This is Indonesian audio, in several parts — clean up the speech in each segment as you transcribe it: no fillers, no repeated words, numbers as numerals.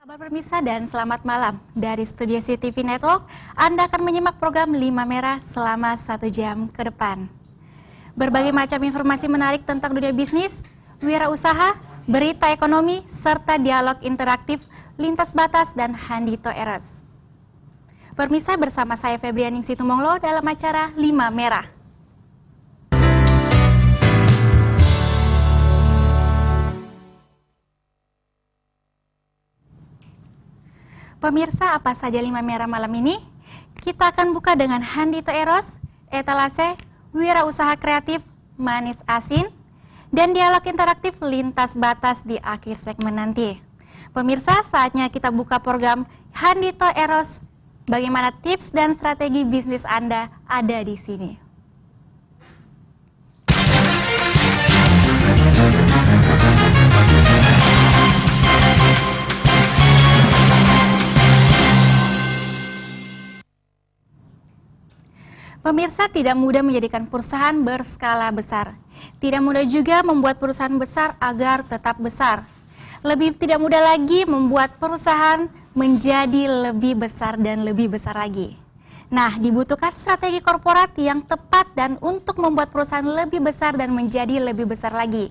Kabar pemirsa dan selamat malam. Dari Studio CTV Network, Anda akan menyimak program 5 Merah selama 1 jam ke depan. Berbagai macam informasi menarik tentang dunia bisnis, wirausaha, berita ekonomi, serta dialog interaktif lintas batas dan Handito Eros. Pemirsa, bersama saya Febrianing Situmonglo dalam acara 5 Merah. Pemirsa, apa saja 5 Merah malam ini? Kita akan buka dengan Handito Eros, etalase, wirausaha kreatif, manis asin, dan dialog interaktif lintas batas di akhir segmen nanti. Pemirsa, saatnya kita buka program Handito Eros. Bagaimana tips dan strategi bisnis Anda ada di sini. Pemirsa, tidak mudah menjadikan perusahaan berskala besar. Tidak mudah juga membuat perusahaan besar agar tetap besar. Lebih tidak mudah lagi membuat perusahaan menjadi lebih besar dan lebih besar lagi. Nah, dibutuhkan strategi korporat yang tepat dan untuk membuat perusahaan lebih besar dan menjadi lebih besar lagi.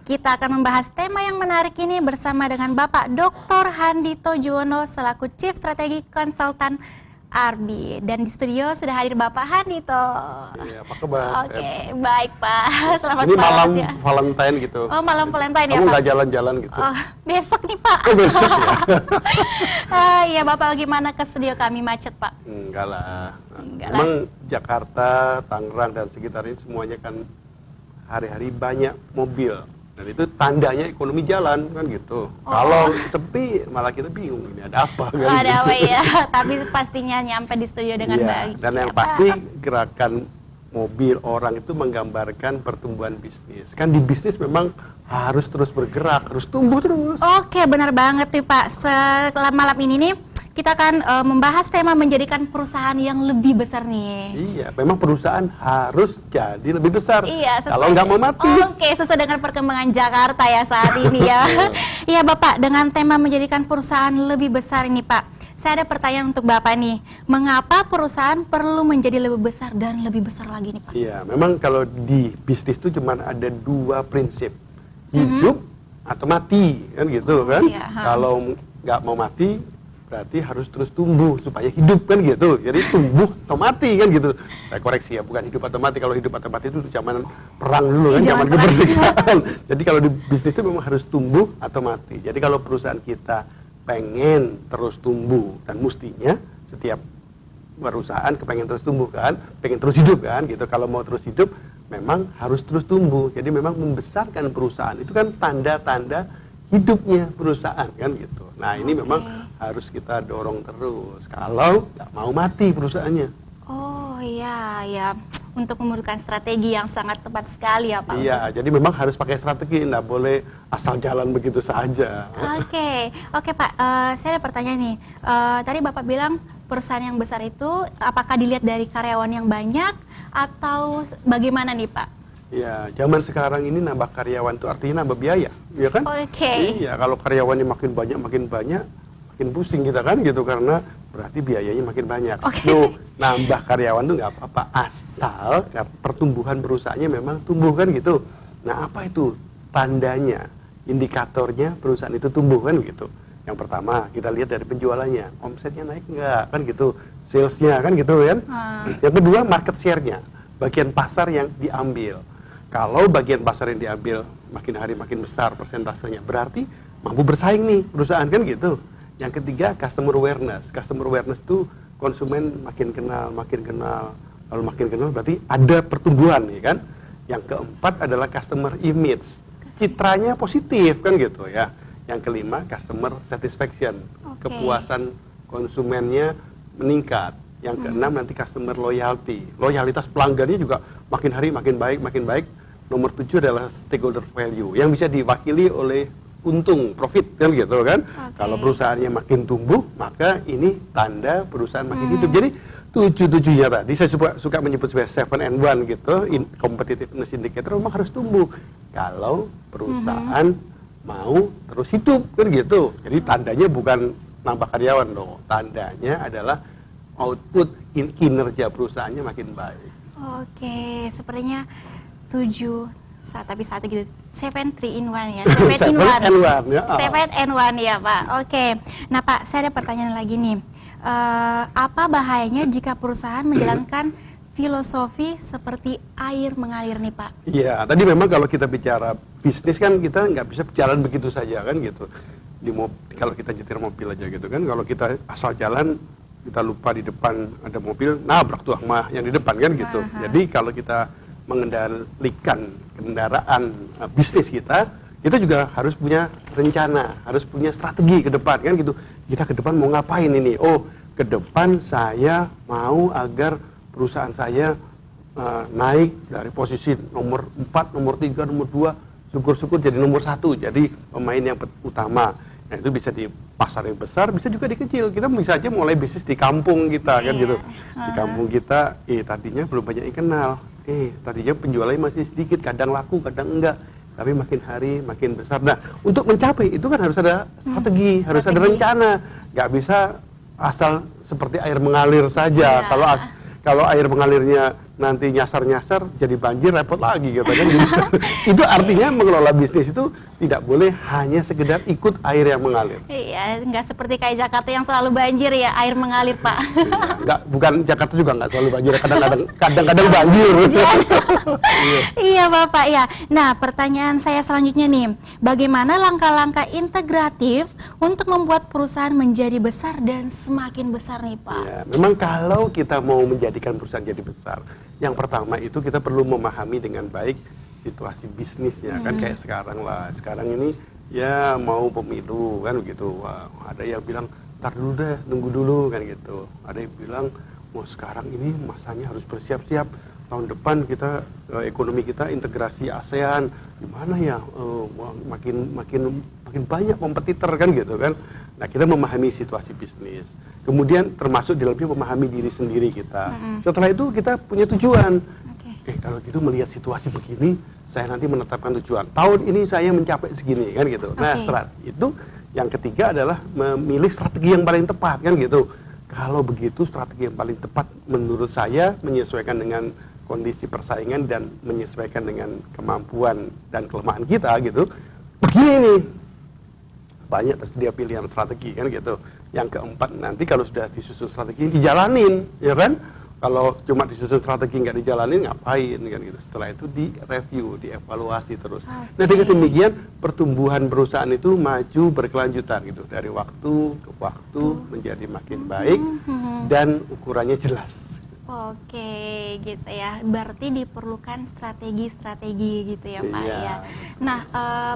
Kita akan membahas tema yang menarik ini bersama dengan Bapak Dr. Handito Juwono selaku Chief Strategi Konsultan Arbi, dan di studio sudah hadir Bapak Handito. Iya, apa kabar? Oke, baik Pak. Selamat ini malam. Malam Valentine gitu. Oh, malam Valentine ya, Kamu Pak? nggak jalan-jalan gitu? Oh, besok nih Pak. Oh, besok ya? Iya, Bapak gimana ke studio kami macet Pak? Enggak lah. Enggak Memang Jakarta, Tangerang dan sekitarnya semuanya kan hari-hari banyak mobil. Dan itu tandanya ekonomi jalan kan gitu. Kalau sepi malah kita bingung ini ada apa kan? Ada gitu. apa ya? Tapi pastinya nyampe di studio dengan baik. Dan yang pasti gerakan mobil orang itu menggambarkan pertumbuhan bisnis. Kan di bisnis memang harus terus bergerak, harus tumbuh terus. Oke, benar banget nih Pak. Setelah malam ini nih kita akan membahas tema menjadikan perusahaan yang lebih besar nih. Iya, memang perusahaan harus jadi lebih besar. Iya, kalau nggak mau mati. Oke, sesuai dengan perkembangan Jakarta ya saat ini ya. Iya Bapak, dengan tema menjadikan perusahaan lebih besar ini Pak, saya ada pertanyaan untuk Bapak nih. Mengapa perusahaan perlu menjadi lebih besar dan lebih besar lagi nih Pak? Iya, memang kalau di bisnis itu cuma ada 2 prinsip. Hidup atau mati, kan gitu kan. Iya, kalau nggak mau mati, berarti harus terus tumbuh supaya hidup kan gitu. Jadi tumbuh atau mati kan gitu. Saya koreksi ya, bukan hidup atau mati. Kalau hidup atau mati itu zaman perang dulu kan, zaman kemerdekaan. Jadi kalau di bisnis itu memang harus tumbuh atau mati. Jadi kalau perusahaan kita pengen terus tumbuh, dan mestinya setiap perusahaan kepengen terus tumbuh kan, pengen terus hidup kan gitu. Kalau mau terus hidup memang harus terus tumbuh. Jadi memang membesarkan perusahaan itu kan tanda-tanda hidupnya perusahaan kan gitu. Nah, ini memang harus kita dorong terus kalau nggak mau mati perusahaannya. Oh iya, ya, untuk memerlukan strategi yang sangat tepat sekali ya Pak. Iya, jadi memang harus pakai strategi, nggak boleh asal jalan begitu saja. Oke Pak, saya ada pertanyaan nih. Tadi Bapak bilang perusahaan yang besar itu apakah dilihat dari karyawan yang banyak atau bagaimana nih Pak? Ya, zaman sekarang ini nambah karyawan itu artinya nambah biaya, ya kan? Iya, kalau karyawannya makin banyak, makin pusing kita kan gitu, karena berarti biayanya makin banyak. Tuh, nambah karyawan tuh nggak apa-apa, asal pertumbuhan perusahaannya memang tumbuh kan gitu. Nah, apa itu tandanya, indikatornya perusahaan itu tumbuh kan gitu? Yang pertama, kita lihat dari penjualannya, omsetnya naik nggak kan gitu, salesnya kan gitu kan? Yang kedua, market share-nya, bagian pasar yang diambil. Kalau bagian pasar yang diambil makin hari makin besar persentasenya, berarti mampu bersaing nih perusahaan kan gitu. Yang ketiga, customer awareness. Customer awareness itu konsumen makin kenal. Lalu makin kenal berarti ada pertumbuhan ya kan. Yang keempat adalah customer image. Citranya positif kan gitu ya. Yang kelima, customer satisfaction. Kepuasan konsumennya meningkat. Yang keenam nanti customer loyalty. Loyalitas pelanggannya juga makin hari makin baik. Nomor 7 adalah stakeholder value yang bisa diwakili oleh untung, profit kan gitu kan. Kalau perusahaannya makin tumbuh, maka ini tanda perusahaan makin hidup. Jadi 7-7-nya tadi saya suka menyebut sebagai 7&1 gitu, competitiveness indicator memang harus tumbuh. Kalau perusahaan mau terus hidup kan gitu. Jadi tandanya bukan nambah karyawan loh, tandanya adalah output kinerja perusahaannya makin baik. Oke, sepertinya 7 gitu, 7-3-in-1 ya, 7-in-1 ya. 7-in-1 ya Pak. Oke, nah Pak, saya ada pertanyaan lagi nih. Apa bahayanya jika perusahaan menjalankan filosofi seperti air mengalir nih Pak? Iya, tadi memang kalau kita bicara bisnis kan kita nggak bisa jalan begitu saja kan gitu. Kalau kita nyetir mobil aja gitu kan, kalau kita asal jalan kita lupa di depan ada mobil, nabrak tuh sama yang di depan kan gitu. Jadi kalau kita mengendalikan kendaraan bisnis kita juga harus punya rencana, harus punya strategi ke depan kan gitu. Kita ke depan mau ngapain ini? Oh, ke depan saya mau agar perusahaan saya naik dari posisi nomor 4, nomor 3, nomor 2, syukur-syukur jadi nomor 1, jadi pemain yang utama. Nah, itu bisa di pasar yang besar, bisa juga di kecil. Kita bisa aja mulai bisnis di kampung kita kan gitu. Di kampung kita, tadinya belum banyak yang kenal. Tadinya penjualannya masih sedikit, kadang laku, kadang enggak. Tapi makin hari makin besar. Nah, untuk mencapai itu kan harus ada strategi, harus ada rencana. Nggak bisa asal seperti air mengalir saja. Kalau air mengalirnya nanti nyasar-nyasar jadi banjir, repot lagi gitu kan. Itu artinya mengelola bisnis itu tidak boleh hanya sekedar ikut air yang mengalir. Iya, nggak seperti kayak Jakarta yang selalu banjir ya, air mengalir Pak. Bukan Jakarta juga nggak selalu banjir, kadang-kadang banjir. Iya Bapak ya. Nah, pertanyaan saya selanjutnya nih, bagaimana langkah-langkah integratif untuk membuat perusahaan menjadi besar dan semakin besar nih Pak? Ya, memang kalau kita mau menjadikan perusahaan jadi besar, yang pertama itu kita perlu memahami dengan baik situasi bisnisnya kan, kayak sekarang lah. Sekarang ini ya mau pemilu kan begitu. Wah, ada yang bilang ntar dulu deh, nunggu dulu kan gitu. Ada yang bilang mau sekarang ini masanya harus bersiap-siap. Tahun depan kita ekonomi kita integrasi ASEAN, gimana ya? Makin banyak kompetitor kan gitu kan. Nah, kita memahami situasi bisnis. Kemudian termasuk di dalamnya memahami diri sendiri kita. Setelah itu kita punya tujuan. Kalau gitu melihat situasi begini, saya nanti menetapkan tujuan. Tahun ini saya mencapai segini kan gitu. Nah, setelah itu yang ketiga adalah memilih strategi yang paling tepat kan gitu. Kalau begitu strategi yang paling tepat menurut saya menyesuaikan dengan kondisi persaingan dan menyesuaikan dengan kemampuan dan kelemahan kita gitu. Begini nih. Banyak tersedia pilihan strategi kan gitu. Yang keempat, nanti kalau sudah disusun strategi dijalanin, ya kan? Kalau cuma disusun strategi nggak dijalanin, ngapain kan gitu. Setelah itu direview, dievaluasi terus. Nah, dengan demikian pertumbuhan perusahaan itu maju berkelanjutan gitu, dari waktu ke waktu menjadi makin baik dan ukurannya jelas. Oke, gitu ya. Berarti diperlukan strategi-strategi gitu ya Pak ya. Nah,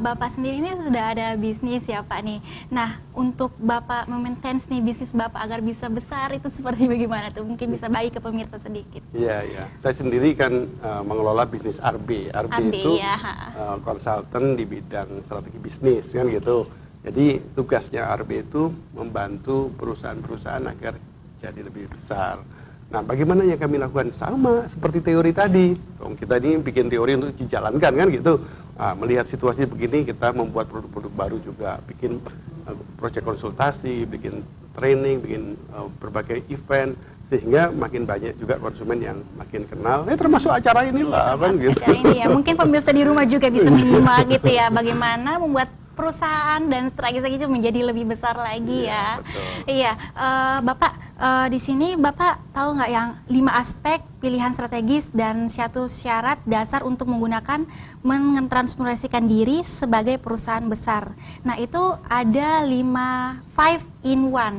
Bapak sendiri ini sudah ada bisnis ya Pak nih. Nah, untuk Bapak memaintain nih bisnis Bapak agar bisa besar itu seperti bagaimana tuh? Mungkin bisa bagi ke pemirsa sedikit. Iya. Saya sendiri kan mengelola bisnis RB. RB itu konsultan di bidang strategi bisnis kan gitu. Jadi tugasnya RB itu membantu perusahaan-perusahaan agar jadi lebih besar. Nah, bagaimana yang kami lakukan? Sama seperti teori tadi. Kita ini bikin teori untuk dijalankan kan gitu. Nah, melihat situasi begini, kita membuat produk-produk baru juga. Bikin proyek konsultasi, bikin training, bikin berbagai event. Sehingga makin banyak juga konsumen yang makin kenal. Termasuk acara inilah kan gitu. Acara ini ya. Mungkin pemirsa di rumah juga bisa menyimak gitu ya. Bagaimana membuat perusahaan dan strategi itu menjadi lebih besar lagi ya. Iya, Bapak di sini Bapak tahu nggak yang 5 aspek pilihan strategis dan satu syarat dasar untuk menggunakan mentransformasikan diri sebagai perusahaan besar. Nah, itu ada 5-in-1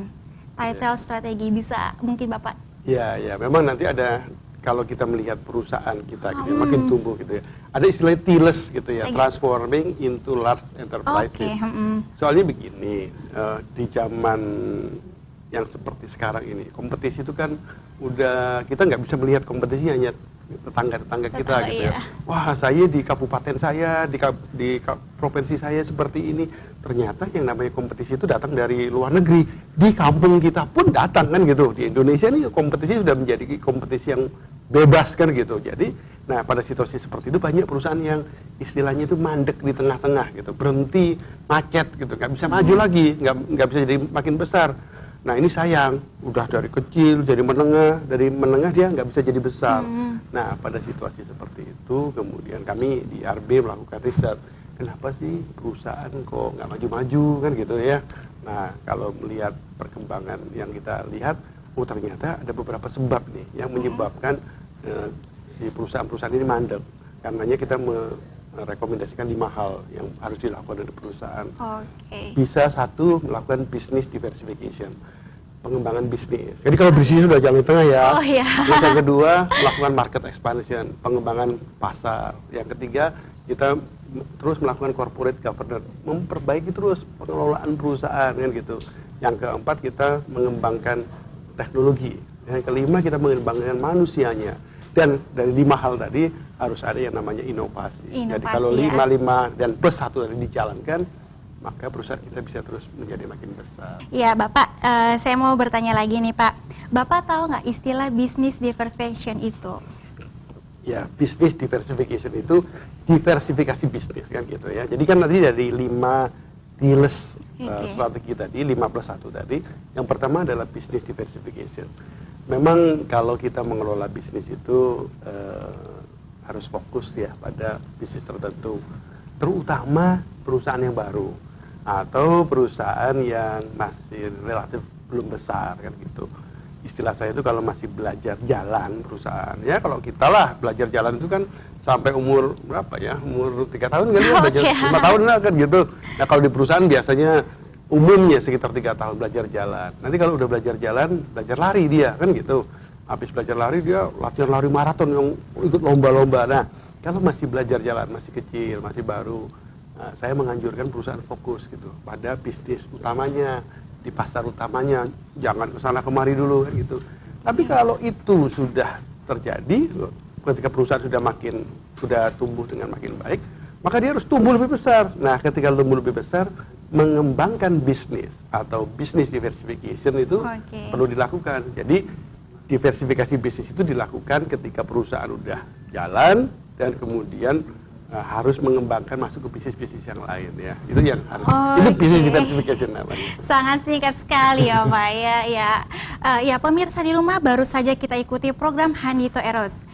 title strategi, bisa mungkin Bapak? Ya, memang nanti ada. Kalau kita melihat perusahaan kita gitu, makin tumbuh gitu ya. Ada istilah TILES gitu ya, transforming into large enterprises. Soalnya begini, di zaman yang seperti sekarang ini, kompetisi itu kan udah, kita nggak bisa melihat kompetisi hanya tetangga-tetangga kita gitu ya. Wah, saya di kabupaten saya, di provinsi saya seperti ini. Ternyata yang namanya kompetisi itu datang dari luar negeri. Di kampung kita pun datang kan gitu. Di Indonesia ini kompetisi sudah menjadi kompetisi yang bebas kan gitu. Jadi Nah, pada situasi seperti itu banyak perusahaan yang istilahnya itu mandek di tengah-tengah gitu, berhenti, macet gitu, nggak bisa maju lagi, nggak bisa jadi makin besar. Nah, ini sayang, udah dari kecil jadi menengah, dari menengah dia nggak bisa jadi besar. Nah, pada situasi seperti itu, kemudian kami di RB melakukan riset, kenapa sih perusahaan kok nggak maju-maju kan gitu ya. Nah, kalau melihat perkembangan yang kita lihat, oh ternyata ada beberapa sebab nih yang menyebabkan si perusahaan-perusahaan ini mandek. Karenanya kita merekomendasikan 5 hal yang harus dilakukan dari perusahaan. Bisa satu, melakukan business diversification, pengembangan bisnis. Jadi kalau bisnis sudah jalan di tengah ya. Terus yang kedua, melakukan market expansion, pengembangan pasar. Yang ketiga, kita terus melakukan corporate governance, memperbaiki terus pengelolaan perusahaan kan gitu. Yang keempat, kita mengembangkan teknologi. Yang kelima, kita mengembangkan manusianya. Dan dari 5 hal tadi harus ada yang namanya inovasi. Jadi kalau 5 dan plus 1 tadi dijalankan, maka perusahaan kita bisa terus menjadi makin besar. Iya Bapak, saya mau bertanya lagi nih Pak. Bapak tahu nggak istilah business diversification itu? Ya, business diversification itu diversifikasi bisnis kan gitu ya. Jadi kan tadi dari 5 pillars strategi tadi, 5 plus 1 tadi, yang pertama adalah business diversification. Memang kalau kita mengelola bisnis itu harus fokus ya pada bisnis tertentu, terutama perusahaan yang baru atau perusahaan yang masih relatif belum besar kan gitu. Istilah saya itu kalau masih belajar jalan perusahaan, ya kalau kita lah belajar jalan itu kan sampai umur berapa ya, umur 3 tahun kan ya, belajar 5 tahun lah kan gitu. Nah kalau di perusahaan biasanya umumnya sekitar 3 tahun belajar jalan. Nanti kalau udah belajar jalan, belajar lari dia kan gitu. Habis belajar lari dia latihan lari maraton yang ikut lomba-lomba. Nah, kalau masih belajar jalan, masih kecil, masih baru, saya menganjurkan perusahaan fokus gitu pada bisnis utamanya, di pasar utamanya, jangan kesana kemari dulu kan gitu. Tapi kalau itu sudah terjadi, ketika perusahaan sudah tumbuh dengan makin baik, maka dia harus tumbuh lebih besar. Nah, ketika tumbuh lebih besar, mengembangkan bisnis atau business diversification itu perlu dilakukan. Jadi diversifikasi bisnis itu dilakukan ketika perusahaan udah jalan dan kemudian harus mengembangkan masuk ke bisnis-bisnis yang lain ya. Itu yang harus. Itu business diversification namanya. Sangat singkat sekali ya Pak ya. Ya pemirsa di rumah, baru saja kita ikuti program Handito Eros.